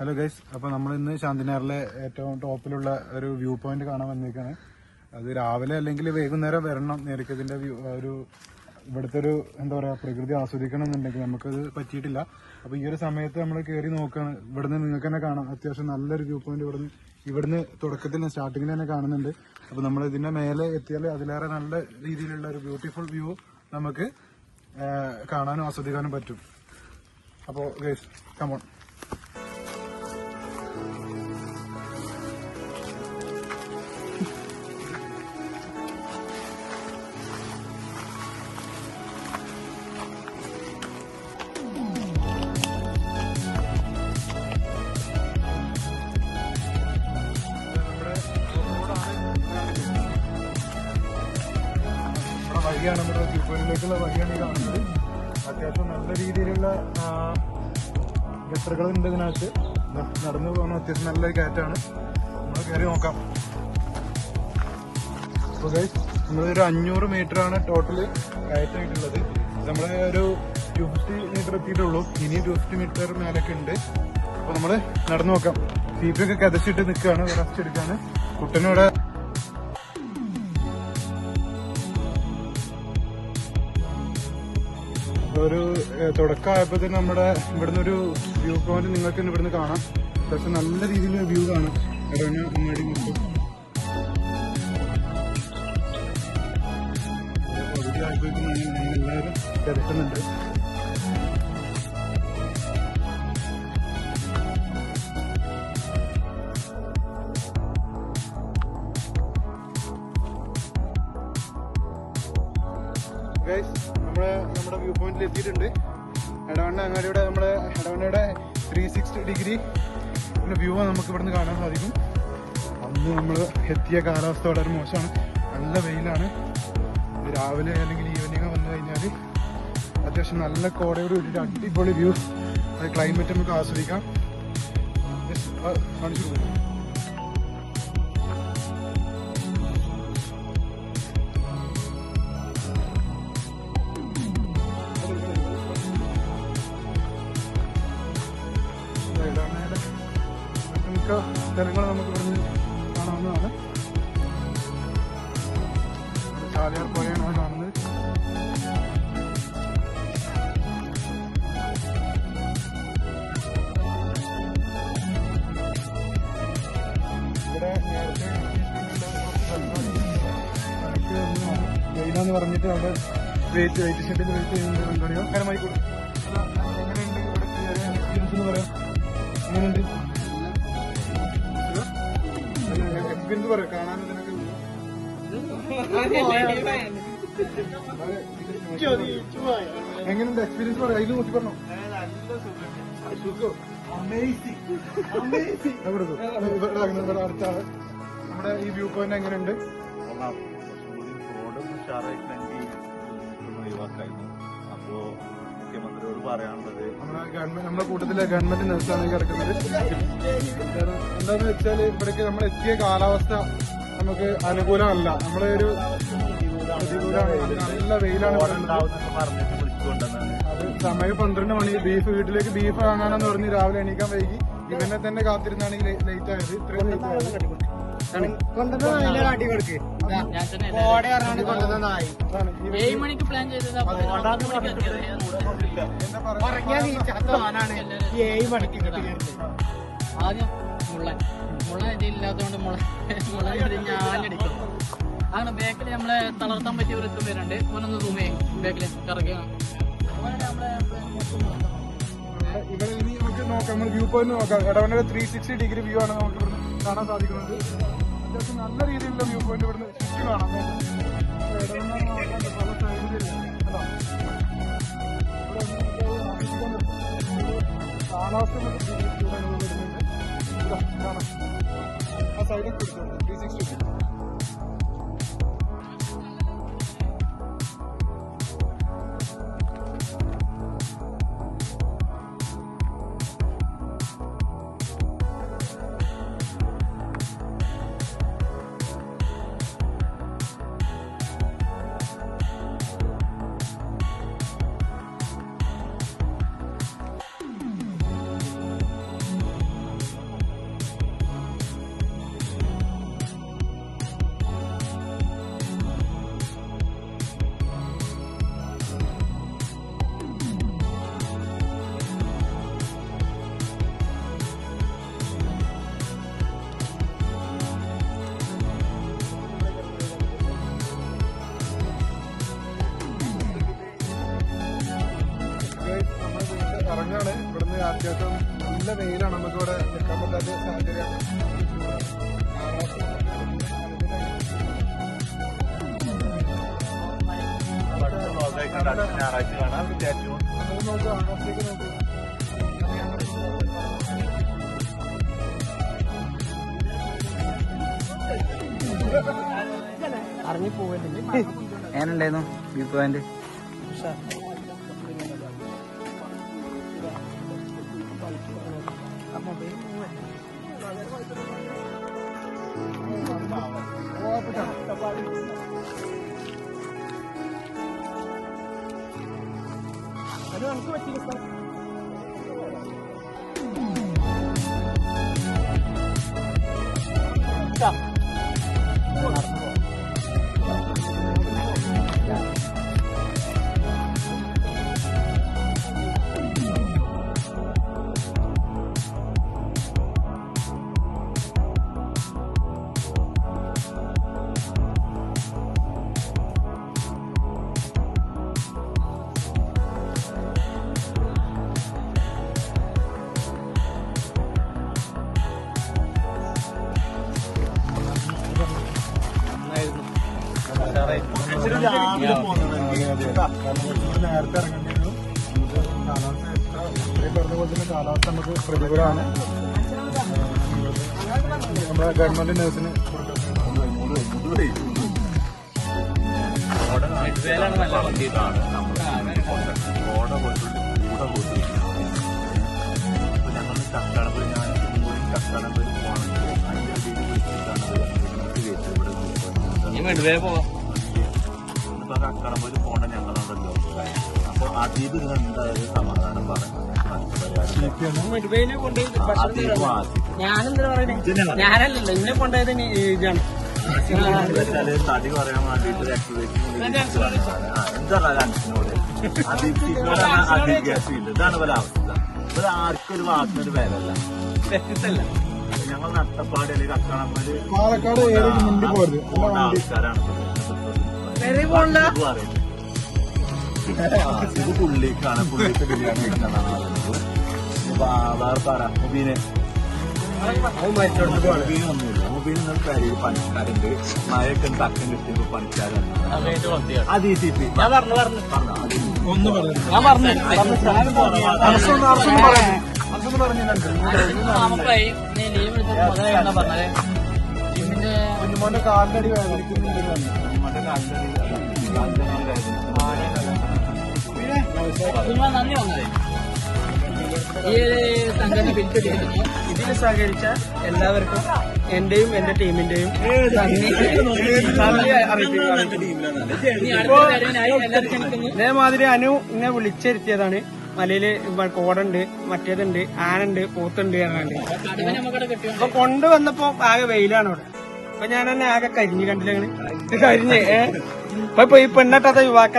Hello guys, അപ്പോൾ നമ്മൾ ഇന്ന് ശാന്തിനാറിലെ ഏറ്റവും ടോപ്പിലുള്ള ഒരു വ്യൂ പോയിന്റ് കാണാൻ വന്നിരിക്കുകയാണ്. അത് രാവിലെ അല്ലെങ്കിൽ വൈകുന്നേരം വരണം. നേരത്തെ ഇതിന്റെ ഒരു ഇവിടുത്തെ ഒരു എന്താ പറയുക പ്രകൃതി ആസ്വദിക്കണം എന്നുണ്ടെങ്കിൽ നമുക്കത് പറ്റിയിട്ടില്ല. അപ്പോൾ ഈ ഒരു സമയത്ത് നമ്മൾ കയറി നോക്കുകയാണ്. ഇവിടുന്ന് നിങ്ങൾക്ക് തന്നെ കാണാം, അത്യാവശ്യം നല്ലൊരു വ്യൂ പോയിന്റ് ഇവിടുന്ന് തുടക്കത്തിൽ സ്റ്റാർട്ടിങ്ങിൽ തന്നെ കാണുന്നുണ്ട്. അപ്പോൾ നമ്മൾ ഇതിന്റെ മേലെ എത്തിയാൽ അതിലേറെ നല്ല രീതിയിലുള്ള ഒരു ബ്യൂട്ടിഫുൾ വ്യൂ നമുക്ക് കാണാനും ആസ്വദിക്കാനും പറ്റും. അപ്പോൾ ഗൈസ് കമോൺ. വഴിയാണ് നമ്മുടെ വ്യൂ പോയിന്റിലേക്കുള്ള വഴിയാണ് കാണുന്നത്. അത്യാവശ്യം നല്ല രീതിയിലുള്ള ഗട്ടറുകളുണ്ട് ഇതിനകത്ത്. നടന്നു പോകുന്ന അത്യാവശ്യം നല്ലൊരു കയറ്റാണ്. നമ്മൾ കയറി നോക്കാം. അപ്പോൾ ഗൈസ്, നമ്മളൊരു 500 മീറ്ററാണ് ടോട്ടല് കയറ്റായിട്ടുള്ളത്. നമ്മളെ ഒരു 250 മീറ്റർ എത്തിയിട്ടുള്ളൂ. ഇനി 250 മീറ്റർ മേലൊക്കെ ഉണ്ട്. അപ്പോൾ നമ്മൾ നടന്നു നോക്കാം. സീറ്റൊക്കെ കതച്ചിട്ട് നിൽക്കുകയാണ്, റെസ്റ്റ് എടുക്കാണ്. കുട്ടനോടെ ഒരു തുടക്കമായപ്പോൾ തന്നെ നമ്മുടെ ഇവിടുന്ന് ഒരു വ്യൂ പോയിന്റ് നിങ്ങൾക്ക് ഇവിടുന്ന് കാണാം. പക്ഷെ നല്ല രീതിയിലുള്ള വ്യൂ കാണാം. അങ്ങാടി മൊത്തം പകുതി ആയപ്പോഴേക്കും എല്ലാവരും തിരക്കുന്നുണ്ട്. നമ്മുടെ വ്യൂ പോയിന്റിൽ എത്തിയിട്ടുണ്ട്. എടവണ്ണ അങ്ങാടിയുടെ നമ്മുടെ എടവണ്ണയുടെ 360 ഡിഗ്രി വ്യൂ നമുക്ക് ഇവിടുന്ന് കാണാൻ സാധിക്കും. അന്ന് നമ്മൾ എത്തിയ കാലാവസ്ഥ വളരെ മോശമാണ്. നല്ല വെയിലാണ്. രാവിലെ അല്ലെങ്കിൽ ഈവനിങ് വന്നു കഴിഞ്ഞാൽ അത്യാവശ്യം നല്ല കോടയോട് കൂടിയിട്ട് അടിപൊളി വ്യൂ, അത് ക്ലൈമറ്റ് നമുക്ക് ആസ്വദിക്കാം. കാണിച്ചു കൊടുക്കും. സ്ഥലങ്ങൾ നമുക്ക് ഇവിടുന്ന് കാണാവുന്നതാണ്. ചാലിയാർ പുഴയാണ് കാണുന്നത്. ഇവിടെ നേരത്തെ വെയിലാന്ന് പറഞ്ഞിട്ട് അവിടെ വെയിറ്റ് ഷെഡിൽ വെയിറ്റ് ചെയ്യുന്നത് എന്താണെയോ കരമായി കൊടുക്കും. എങ്ങനെയുണ്ട് ഇവിടെ എക്സ്പീരിയൻസ് എന്ന് പറയാം? എങ്ങനെയുണ്ട് എക്സ്പീരിയൻസ് പറയാം? കാണാനും ഇതിനൊക്കെ എങ്ങനെയുണ്ട് എക്സ്പീരിയൻസ് പറയാം? ഇത് നോക്കി പറഞ്ഞോ. അടുത്താണ് നമ്മുടെ ഈ വ്യൂ പോയിന്റ്. എങ്ങനെയുണ്ട്? അപ്പോ മുഖ്യമന്ത്രിയോട് പറയാനുള്ളത്, നമ്മുടെ കൂട്ടത്തിലെ ഗവൺമെന്റ് നഴ്സാണ് കിടക്കുന്നത്. എന്താന്ന് വെച്ചാൽ ഇവിടേക്ക് നമ്മൾ എത്തിയ കാലാവസ്ഥ നമുക്ക് അനുകൂലമല്ല. നമ്മളെ ഒരു പ്രതികൂലമാണ്. നല്ല വെയിലാണ്. അത് സമയം 12 മണി. വീട്ടിലേക്ക് ബീഫ് വാങ്ങാനെന്ന് പറഞ്ഞ് രാവിലെ എണീക്കാൻ വൈകി. ഇവനെ തന്നെ കാത്തിരുന്നാണെങ്കിൽ ലേറ്റ് ആയത്. ഇത്രയും ലേറ്റ് ആയത് ആദ്യം മുള ഇല്ലാത്തതുകൊണ്ട് മുള ഞാനടിക്കും. അങ്ങനെ ബേക്കിൽ നമ്മളെ തളർത്താൻ പറ്റിയ ഒരു പേരുണ്ട്. ഓനൊന്ന് സൂമേ ബേക്കിൽ കറക്കുക. ഇവിടെ ഇനി നമുക്ക് നോക്കാം. നമ്മൾ വ്യൂ പോയിന്റ് നോക്കാം. എടവണ്ണ 360 ഡിഗ്രി വ്യൂ ആണ് നമുക്ക് ഇവിടുന്ന് കാണാൻ സാധിക്കുന്നത്. അത്യാവശ്യം നല്ല രീതിയിലുള്ള വ്യൂ പോയിന്റ് ഇവിടുന്ന് ചുറ്റി കാണാം. പല സൈഡിൽ കാലാവസ്ഥ അനുഭവപ്പെടുന്നുണ്ട്. ആ സൈഡിൽ കൊടുക്കുന്നുണ്ട് 360 ഡിഗ്രി. വെയിലാണ്, നമുക്ക് ഇവിടെ നിൽക്കാൻ പറ്റാത്ത സാഹചര്യമാണ്. ഞായറാഴ്ച കാണാൻ വിചാരിച്ചു. നോക്കുക, ആകാശത്തേക്ക് നോക്കുക. അറിഞ്ഞു പോവല്ലേ. എങ്ങനെയുണ്ടായിരുന്നു വ്യൂ പോയിന്റ്? രാവിലെ പോകുന്നത് നേരത്തെ ഇറങ്ങേണ്ടിയിരുന്നു. കാലാവസ്ഥ പറഞ്ഞ പോലെ തന്നെ കാലാവസ്ഥ നമുക്ക് പ്രതികൂലമാണ്. നമ്മുടെ ഗവൺമെന്റ് നഴ്സിന് കക്കടമ്പ് കക്കടമ്പ് കക്കടമ്പ് പോണ ഞങ്ങളുണ്ടല്ലോ. അപ്പൊ അതീത് എന്തായാലും സമാധാനം ഞാനെന്താ പറയുന്നത്? ഞാനല്ലല്ലോ ഇന്നെ കൊണ്ടുപോയത് ഇതാണ്. തടി പറയാൻ വേണ്ടിട്ട് എന്താ അൻസിനോട് ഇതാണ് പോലെ അവസ്ഥ. ഇവിടെ ആർക്കും ഒരു വാക്കിനൊരു വിലല്ല. വ്യക്തിത്വല്ല. ഞങ്ങൾ നട്ടപ്പാട് അല്ലെങ്കിൽ കക്കടമ്പല് പാലക്കാട് ഏരിയയിൽ മുണ്ടി പോരുത്. പോണ ആൾക്കാരാണ് ഇത് പുള്ളിക്കാണ്. പുള്ളിക്ക് ബിരിയാണി വേറെ പറ മുബീനെ ഒന്നുമില്ല. മുബീന് പേരിൽ പണിക്കാരുണ്ട്. മഴയൊക്കെ തക്കം കിട്ടിയപ്പോ പണിക്കാരുണ്ട്. അത് ഈ ടി പി കുഞ്ഞുമോന്റെ കാലിനടി വേദനിക്കുന്നുണ്ട്. നന്ദി വന്നത് ഈ സംഘടന പിരിച്ചെടുക്കുന്നു. ഇതിൽ സഹകരിച്ച എല്ലാവർക്കും എന്റെയും എന്റെ ടീമിന്റെയും ഇതേമാതിരി അനു ഇന്നെ വിളിച്ചിരുത്തിയതാണ്. മലയില് കോടുണ്ട്, മറ്റേതുണ്ട്, ആനുണ്ട്, പോത്തുണ്ട് പറഞ്ഞാണ്ട്. അപ്പൊ കൊണ്ടുവന്നപ്പോ ആകെ വെയിലാണ് അവിടെ. അപ്പൊ ഞാൻ തന്നെ ആകെ കരിഞ്ഞ് കണ്ടില്ല കരിഞ്ഞ്. ഇപ്പൊ ഈ പെണ്ണട്ടാത്ത യുവാക്കളെ